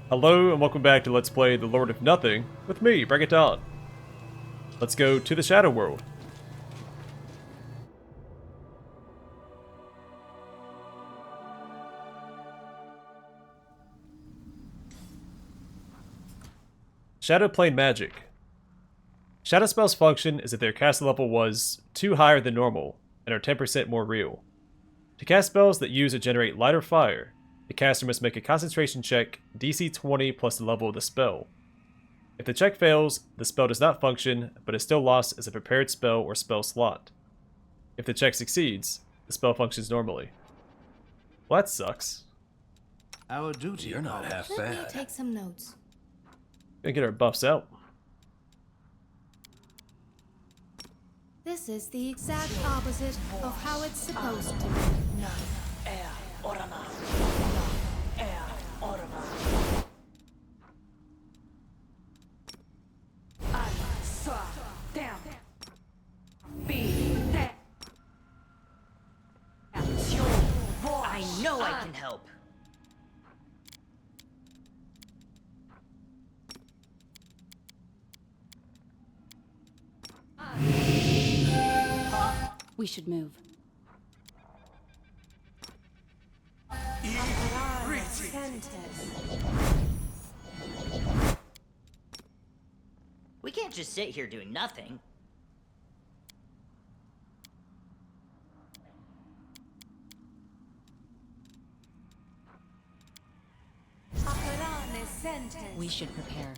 Hello and welcome back to Let's Play The Lord of Nothing with me, Bring It On. Let's go to the Shadow World. Shadow Plane Magic. Shadow spells' function is that their casting level was 2 higher than normal and are 10% more real. To cast spells that use or generate light or fire, the caster must make a concentration check DC 20 plus the level of the spell. If the check fails, the spell does not function, but is still lost as a prepared spell or spell slot. If the check succeeds, the spell functions normally. Well, that sucks. Our duty. You're not half Let me bad. take some notes. Gonna get our buffs out. This is the exact opposite of how it's supposed to be. I know I can help. We should move. We can't just sit here doing nothing. We should prepare.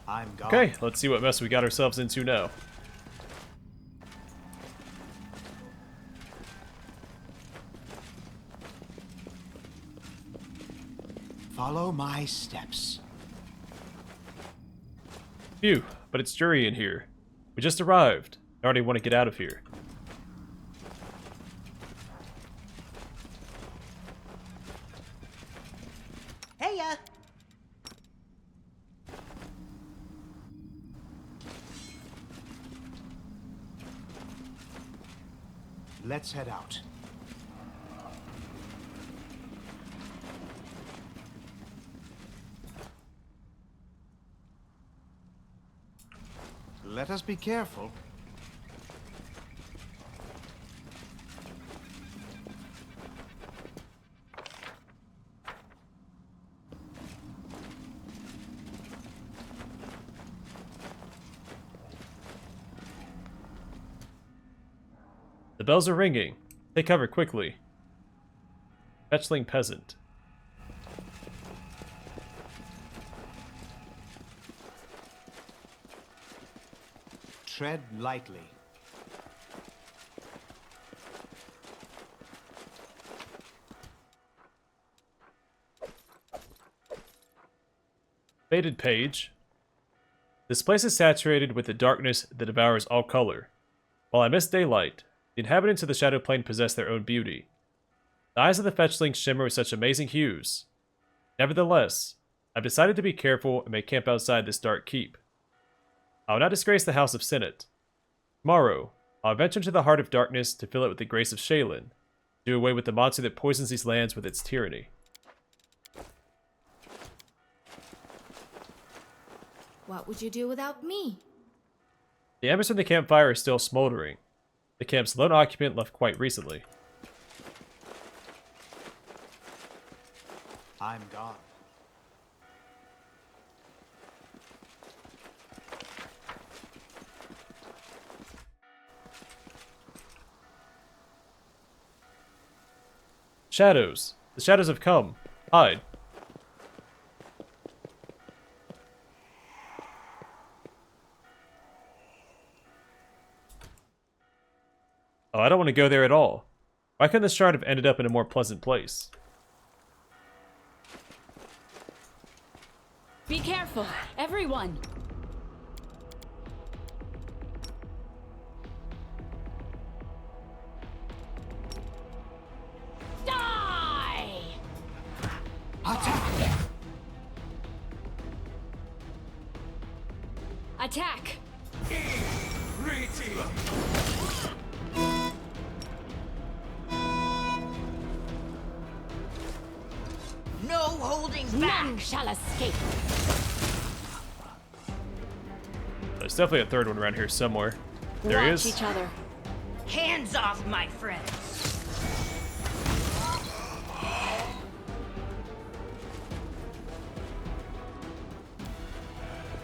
I'm gone. Okay, let's see what mess we got ourselves into now. Follow my steps. Phew, but it's Jury in here. We just arrived. I already want to get out of here. Hey, Let's head out. Let us be careful. The bells are ringing. Take cover quickly. Fetchling Peasant. Tread lightly. Faded Page. This place is saturated with the darkness that devours all color. While I miss daylight, the inhabitants of the Shadow Plane possess their own beauty. The eyes of the fetchlings shimmer with such amazing hues. Nevertheless, I've decided to be careful and may camp outside this dark keep. I will not disgrace the House of Senate. Tomorrow, I'll venture into the heart of darkness to fill it with the grace of Shaylin, do away with the monster that poisons these lands with its tyranny. What would you do without me? The embers from the campfire are still smoldering. The camp's lone occupant left quite recently. I'm gone. Shadows. The shadows have come. Hide. Oh, I don't want to go there at all. Why couldn't this shard have ended up in a more pleasant place? Be careful. Careful, everyone! Die! Attack! Attack! No holding back! None shall escape! There's definitely a third one around here somewhere. There he Watch is. each other. Hands off, my friends!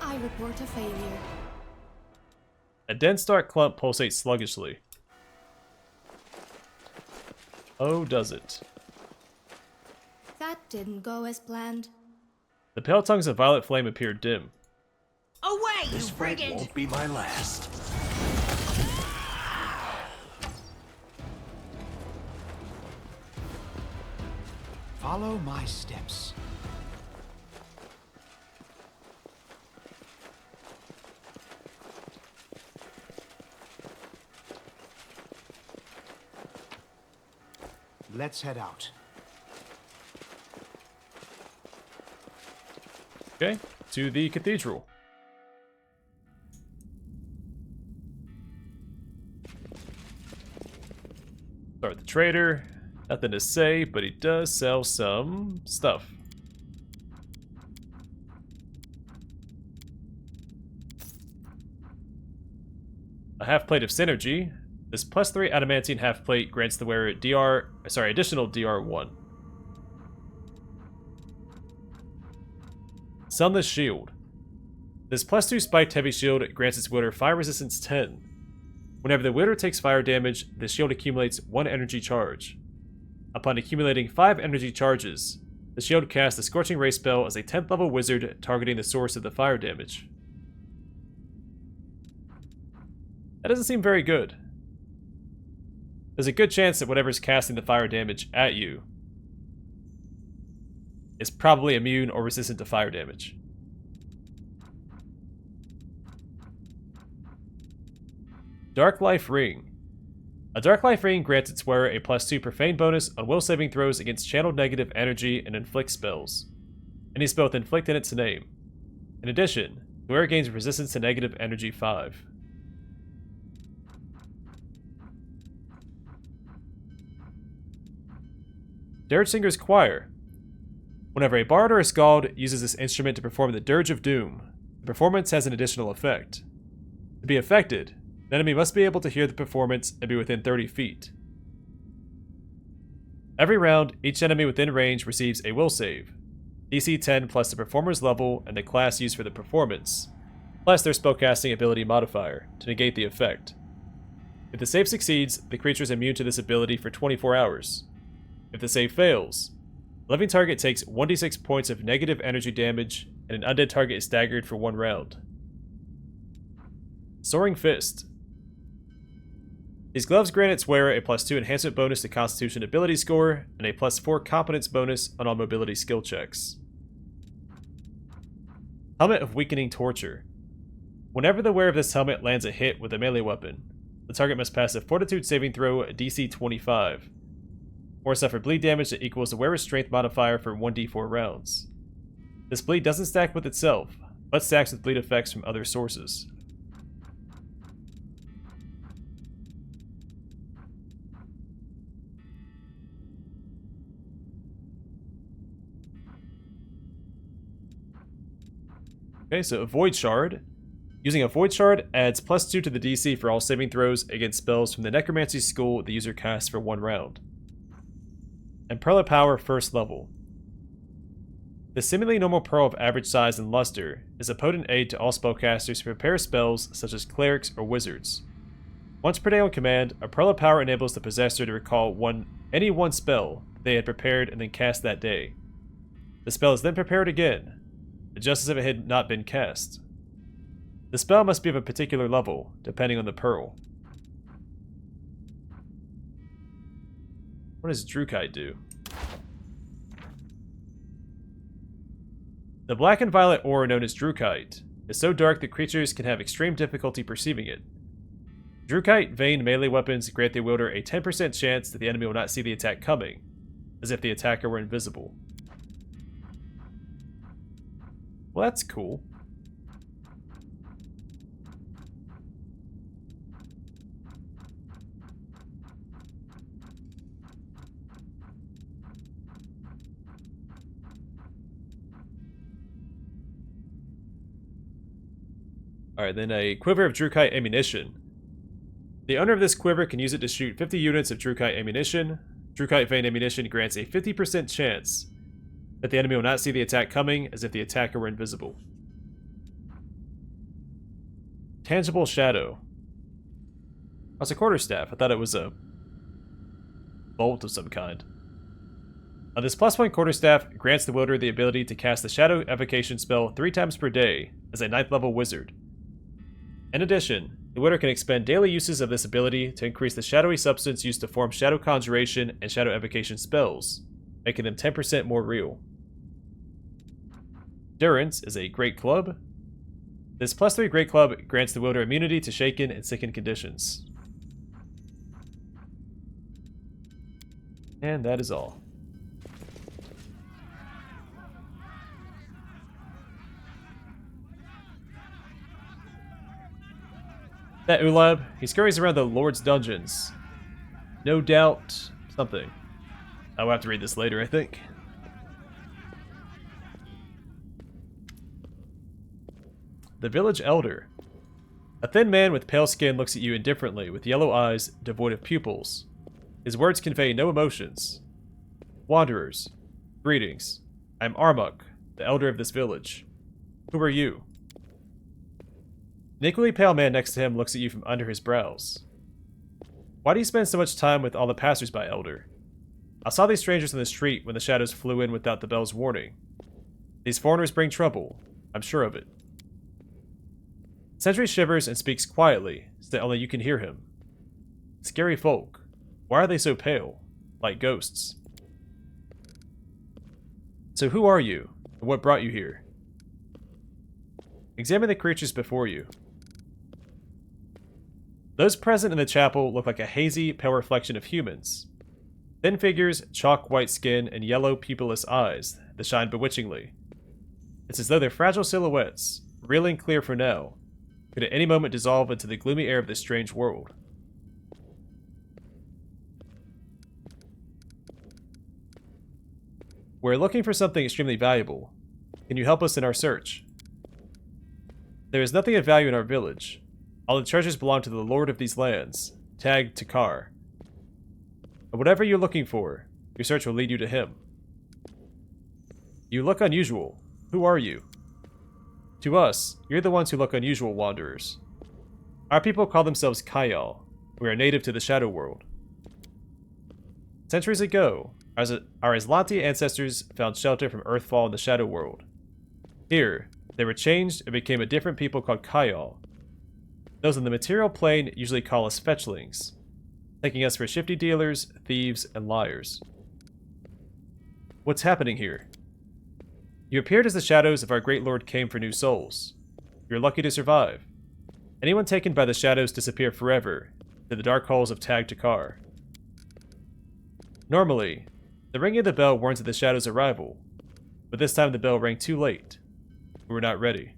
I report a failure. A dense dark clump pulsates sluggishly. Oh, does it? That didn't go as planned. The pale tongues of violet flame appear dim. Away, you brigand! be my last. Follow my steps. Let's head out. Okay, to the cathedral. Start with the trader. Nothing to say, but he does sell some stuff. A half plate of synergy. This +3 adamantine half plate grants the wearer additional DR1. Sunless shield. This +2 spiked heavy shield grants its wielder fire resistance 10. Whenever the wielder takes fire damage, the shield accumulates 1 energy charge. Upon accumulating 5 energy charges, the shield casts a Scorching Ray spell as a 10th level wizard targeting the source of the fire damage. That doesn't seem very good. There's a good chance that whatever's casting the fire damage at you is probably immune or resistant to fire damage. Dark Life Ring. A Dark Life Ring grants its wearer a +2 profane bonus on will saving throws against channeled negative energy and inflict spells. Any spell with inflict in its name. In addition, the wearer gains resistance to negative energy 5. Dirge Singer's Choir. Whenever a bard or a skald uses this instrument to perform the Dirge of Doom, the performance has an additional effect. To be affected, the enemy must be able to hear the performance and be within 30 feet. Every round, each enemy within range receives a will save, DC 10 plus the performer's level and the class used for the performance, plus their spellcasting ability modifier, to negate the effect. If the save succeeds, the creature is immune to this ability for 24 hours. If the save fails, the living target takes 1d6 points of negative energy damage, and an undead target is staggered for 1 round. Soaring Fist. These gloves grant its wearer a +2 enhancement bonus to Constitution ability score, and a +4 competence bonus on all mobility skill checks. Helmet of Weakening Torture. Whenever the wearer of this helmet lands a hit with a melee weapon, the target must pass a Fortitude saving throw DC 25, or suffer bleed damage that equals the wearer's strength modifier for 1d4 rounds. This bleed doesn't stack with itself, but stacks with bleed effects from other sources. Okay, so a Void Shard. Using a Void Shard adds +2 to the DC for all saving throws against spells from the Necromancy School the user casts for 1 round. And Pearl of Power first level. The seemingly normal pearl of average size and luster is a potent aid to all spellcasters who prepare spells such as clerics or wizards. Once per day on command, a Pearl of Power enables the possessor to recall any one spell they had prepared and then cast that day. The spell is then prepared again, just as if it had not been cast. The spell must be of a particular level, depending on the pearl. What does Drukai do? The black and violet aura known as Drukite is so dark that creatures can have extreme difficulty perceiving it. Drukite veined melee weapons grant the wielder a 10% chance that the enemy will not see the attack coming, as if the attacker were invisible. Well, that's cool. Alright, then a quiver of Drukite ammunition. The owner of this quiver can use it to shoot 50 units of Drukite ammunition. Drukite vein ammunition grants a 50% chance that the enemy will not see the attack coming, as if the attacker were invisible. Tangible Shadow. That's a quarterstaff. I thought it was a bolt of some kind. This +1 quarterstaff grants the wielder the ability to cast the Shadow Evocation spell 3 times per day as a 9th level wizard. In addition, the wielder can expend daily uses of this ability to increase the shadowy substance used to form Shadow Conjuration and Shadow Evocation spells, making them 10% more real. Durance is a Great Club. This +3 Great Club grants the wielder immunity to shaken and sickened conditions. And that is all. That Ulab, he scurries around the Lord's dungeons. No doubt something. I'll have to read this later, I think. The Village Elder. A thin man with pale skin looks at you indifferently with yellow eyes devoid of pupils. His words convey no emotions. Wanderers, greetings. I am Armuk, the elder of this village. Who are you? An equally pale man next to him looks at you from under his brows. Why do you spend so much time with all the passers-by, Elder? I saw these strangers in the street when the shadows flew in without the bell's warning. These foreigners bring trouble. I'm sure of it. Sentry shivers and speaks quietly, so that only you can hear him. Scary folk. Why are they so pale? Like ghosts. So who are you, and what brought you here? Examine the creatures before you. Those present in the chapel look like a hazy, pale reflection of humans. Thin figures, chalk white skin, and yellow, pupilless eyes that shine bewitchingly. It's as though their fragile silhouettes, real and clear for now, could at any moment dissolve into the gloomy air of this strange world. We're looking for something extremely valuable. Can you help us in our search? There is nothing of value in our village. All the treasures belong to the lord of these lands, Tag Takar. But whatever you're looking for, your search will lead you to him. You look unusual. Who are you? To us, you're the ones who look unusual, wanderers. Our people call themselves Kayal. We are native to the Shadow World. Centuries ago, our Aslanti ancestors found shelter from Earthfall in the Shadow World. Here, they were changed and became a different people called Kayal. Those in the material plane usually call us fetchlings, taking us for shifty dealers, thieves, and liars. What's happening here? You appeared as the shadows of our great lord came for new souls. You're lucky to survive. Anyone taken by the shadows disappear forever to the dark holes of Tag Takar. Normally, the ringing of the bell warns of the shadows' arrival, but this time the bell rang too late. We were not ready.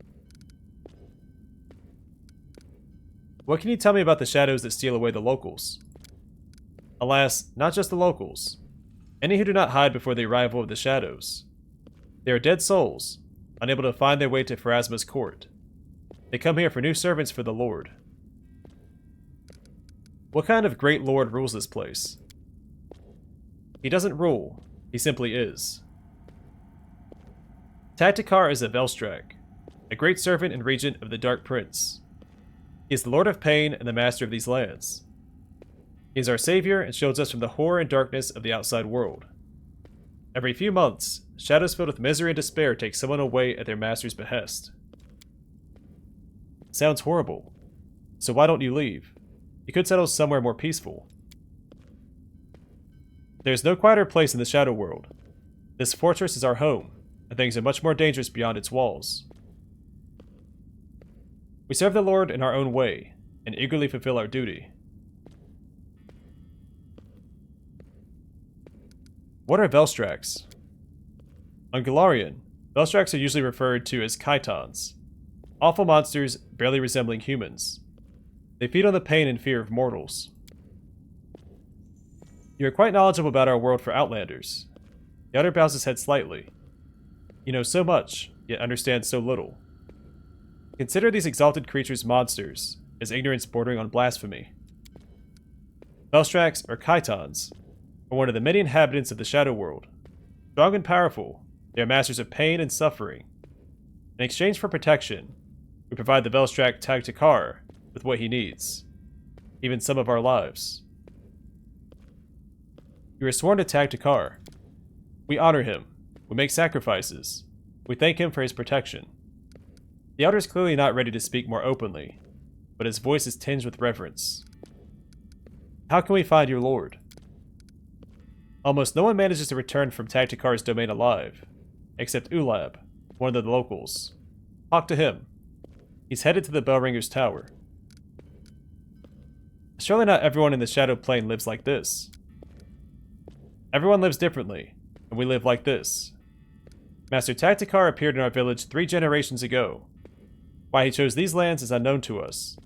What can you tell me about the shadows that steal away the locals? Alas, not just the locals. Any who do not hide before the arrival of the shadows. They are dead souls, unable to find their way to Pharasma's court. They come here for new servants for the Lord. What kind of great lord rules this place? He doesn't rule, he simply is. Tag Takar is a Velstrak, a great servant and regent of the Dark Prince. He is the Lord of Pain and the master of these lands. He is our savior and shields us from the horror and darkness of the outside world. Every few months, shadows filled with misery and despair take someone away at their master's behest. Sounds horrible. So why don't you leave? You could settle somewhere more peaceful. There is no quieter place in the Shadow World. This fortress is our home, and things are much more dangerous beyond its walls. We serve the Lord in our own way, and eagerly fulfill our duty. What are Velstrax? On Golarion, Velstrax are usually referred to as Chitons, awful monsters barely resembling humans. They feed on the pain and fear of mortals. You are quite knowledgeable about our world for Outlanders. The Outer bows his head slightly. You know so much, yet understand so little. Consider these exalted creatures monsters, as ignorance bordering on blasphemy. Velstrax, or Chitons, are one of the many inhabitants of the Shadow World. Strong and powerful, they are masters of pain and suffering. In exchange for protection, we provide the Velstrax Tag-Takar with what he needs, even some of our lives. You are sworn to Tag-Takar. We honor him. We make sacrifices. We thank him for his protection. The Elder is clearly not ready to speak more openly, but his voice is tinged with reverence. How can we find your lord? Almost no one manages to return from Tag-Takar's domain alive, except Ulab, one of the locals. Talk to him. He's headed to the Bellringer's tower. Surely not everyone in the Shadow Plane lives like this. Everyone lives differently, and we live like this. Master Tag-Takar appeared in our village 3 generations ago. Why he chose these lands is unknown to us,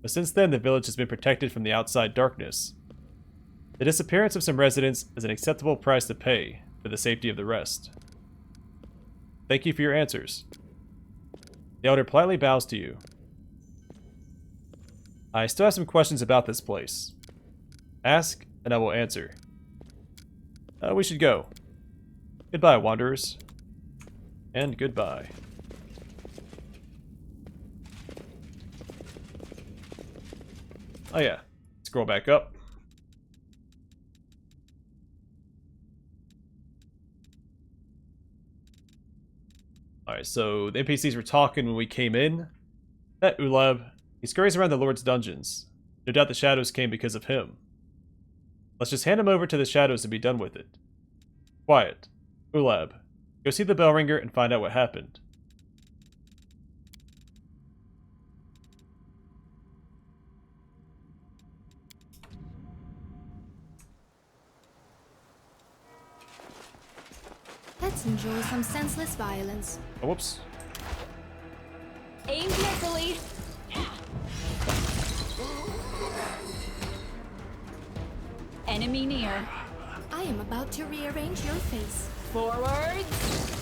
but since then the village has been protected from the outside darkness. The disappearance of some residents is an acceptable price to pay for the safety of the rest. Thank you for your answers. The Elder politely bows to you. I still have some questions about this place. Ask, and I will answer. We should go. Goodbye, wanderers. And goodbye. Oh yeah, scroll back up. Alright, so the NPCs were talking when we came in. That Ulab, he scurries around the Lord's dungeons. No doubt the shadows came because of him. Let's just hand him over to the shadows and be done with it. Quiet. Ulab, go see the Bellringer and find out what happened. Let's enjoy some senseless violence. Oh, whoops. Aim carefully. Enemy near. I am about to rearrange your face. Forwards.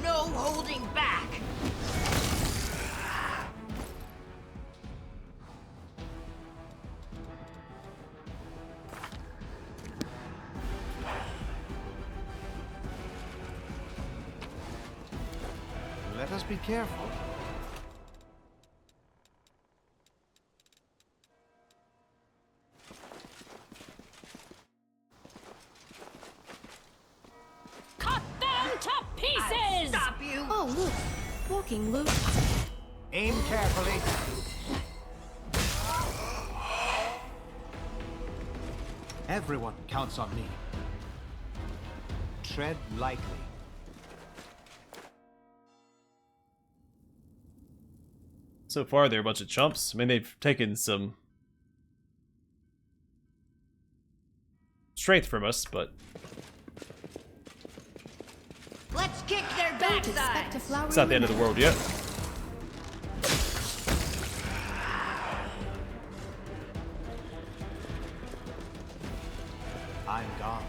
No holding back! Let us be careful. Cut them to pieces! Stop you! Oh, look. Walking loot. Aim carefully. Everyone counts on me. Tread lightly. So far, they're a bunch of chumps. I mean, they've taken some strength from us, but Let's kick their Don't expect backside! a flowery it's not the end of the world yet. I'm gone.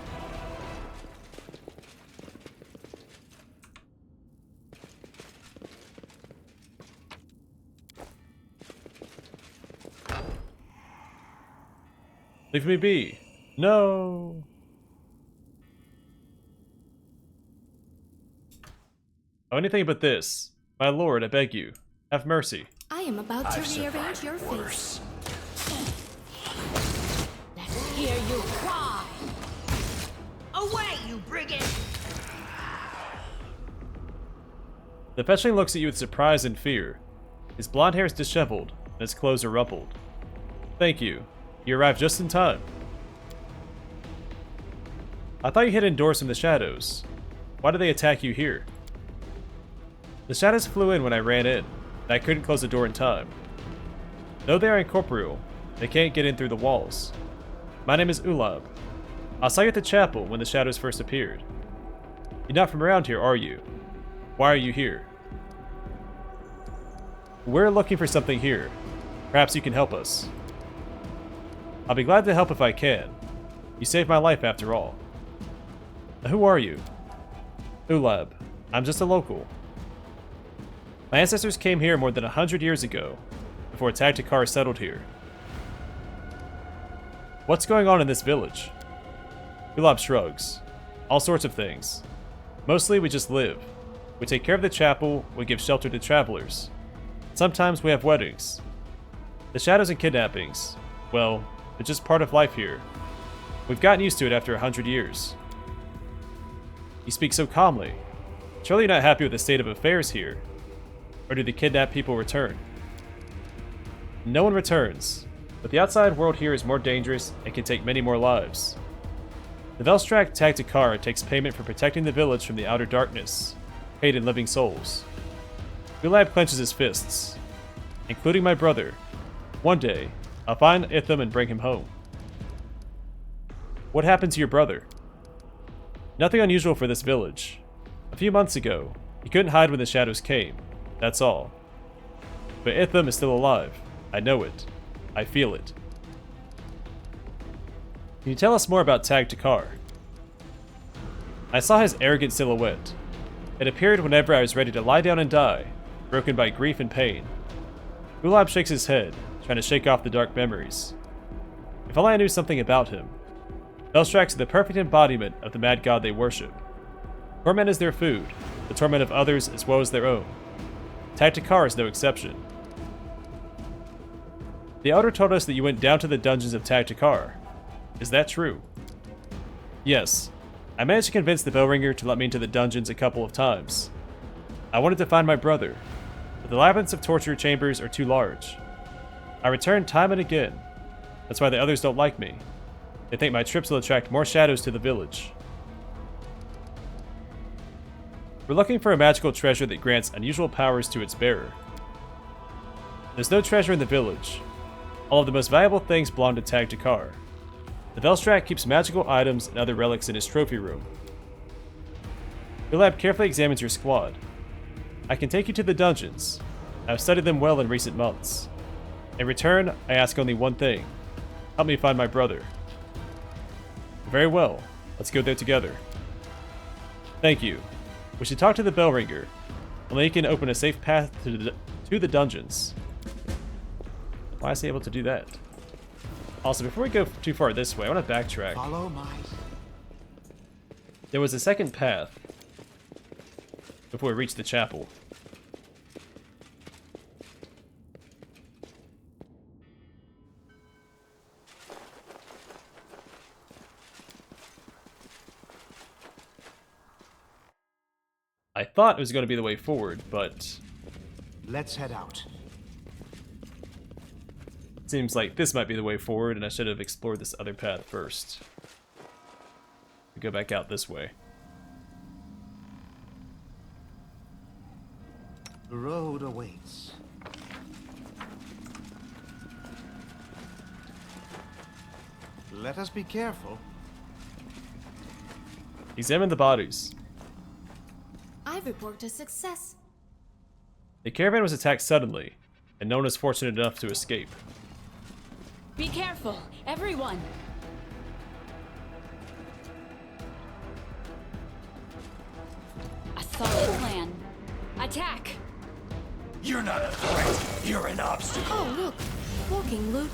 Leave me be. No. Oh, anything but this. My lord, I beg you. Have mercy. I am about to rearrange your face. Let's hear you cry. Away, you brigand! The fetchling looks at you with surprise and fear. His blonde hair is disheveled, and his clothes are rumpled. Thank you. You arrived just in time. I thought you hid indoors from the shadows. Why did they attack you here? The shadows flew in when I ran in, and I couldn't close the door in time. Though they are incorporeal, they can't get in through the walls. My name is Ulab. I saw you at the chapel when the shadows first appeared. You're not from around here, are you? Why are you here? We're looking for something here. Perhaps you can help us. I'll be glad to help if I can. You saved my life after all. Now, who are you? Ulab. I'm just a local. My ancestors came here more than 100 years ago, before Tacticar settled here. What's going on in this village? Ulab shrugs. All sorts of things. Mostly we just live. We take care of the chapel, we give shelter to travelers. Sometimes we have weddings. The shadows and kidnappings, well, they're just part of life here. We've gotten used to it after 100 years. You speak so calmly. Surely you're not happy with the state of affairs here. Or do the kidnapped people return? No one returns, but the outside world here is more dangerous and can take many more lives. The Velstrak Tacticar takes payment for protecting the village from the outer darkness, paid in living souls. Ulab clenches his fists, including my brother. One day, I'll find Itham and bring him home. What happened to your brother? Nothing unusual for this village. A few months ago, he couldn't hide when the shadows came. That's all. But Itham is still alive. I know it. I feel it. Can you tell us more about Tacticar? I saw his arrogant silhouette. It appeared whenever I was ready to lie down and die, broken by grief and pain. Ulab shakes his head, trying to shake off the dark memories. If only I knew something about him. Velstraks are the perfect embodiment of the mad god they worship. Torment is their food, the torment of others as well as their own. Tacticar is no exception. The Elder told us that you went down to the dungeons of Tacticar. Is that true? Yes. I managed to convince the Bellringer to let me into the dungeons a couple of times. I wanted to find my brother, but the labyrinths of torture chambers are too large. I returned time and again. That's why the others don't like me. They think my trips will attract more shadows to the village. We're looking for a magical treasure that grants unusual powers to its bearer. There's no treasure in the village. All of the most valuable things belong to Tacticar. The Velstrak keeps magical items and other relics in his trophy room. Ulab carefully examines your squad. I can take you to the dungeons. I've studied them well in recent months. In return, I ask only one thing. Help me find my brother. Very well. Let's go there together. Thank you. We should talk to the Bellringer. Only he can open a safe path to the dungeons. Why is he able to do that? Also, before we go too far this way, I want to backtrack. Follow my... There was a second path before we reached the chapel. I thought it was going to be the way forward, but Let's head out. it seems like this might be the way forward, and I should have explored this other path first. We go back out this way. The road awaits. Let us be careful. Examine the bodies. I report a success. The caravan was attacked suddenly, and no one was fortunate enough to escape. Be careful, everyone. A solid plan. Attack! You're not a threat. You're an obstacle. Oh, look. Walking loot.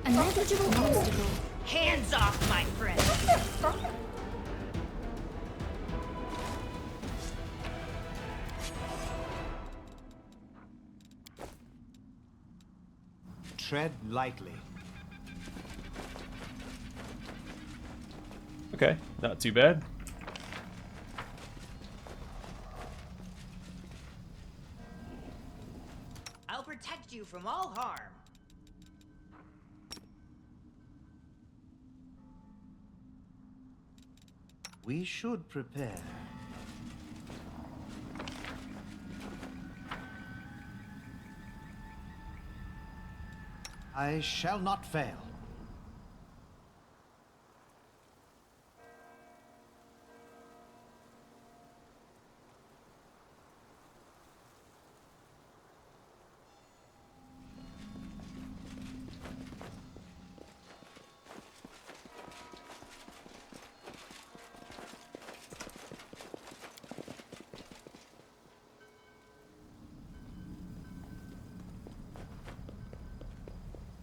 A negligible obstacle. Hands off, my friend. Tread lightly. Okay, not too bad. you from all harm. We should prepare. I shall not fail.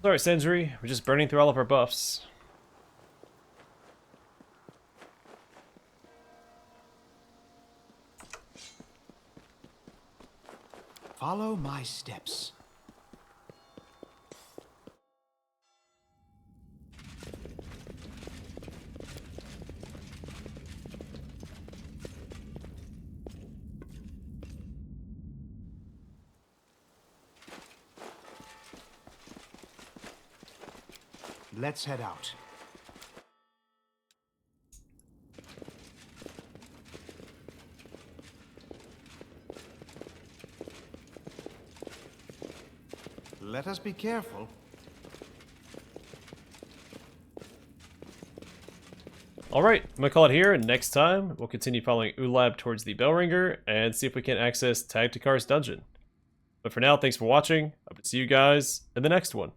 Sorry, Sendri. We're just burning through all of our buffs. Follow my steps. Let's head out. Let us be careful. Alright, I'm gonna call it here, and next time we'll continue following Ulab towards the Bellringer and see if we can access Tagtakar's dungeon. But for now, thanks for watching. Hope to see you guys in the next one.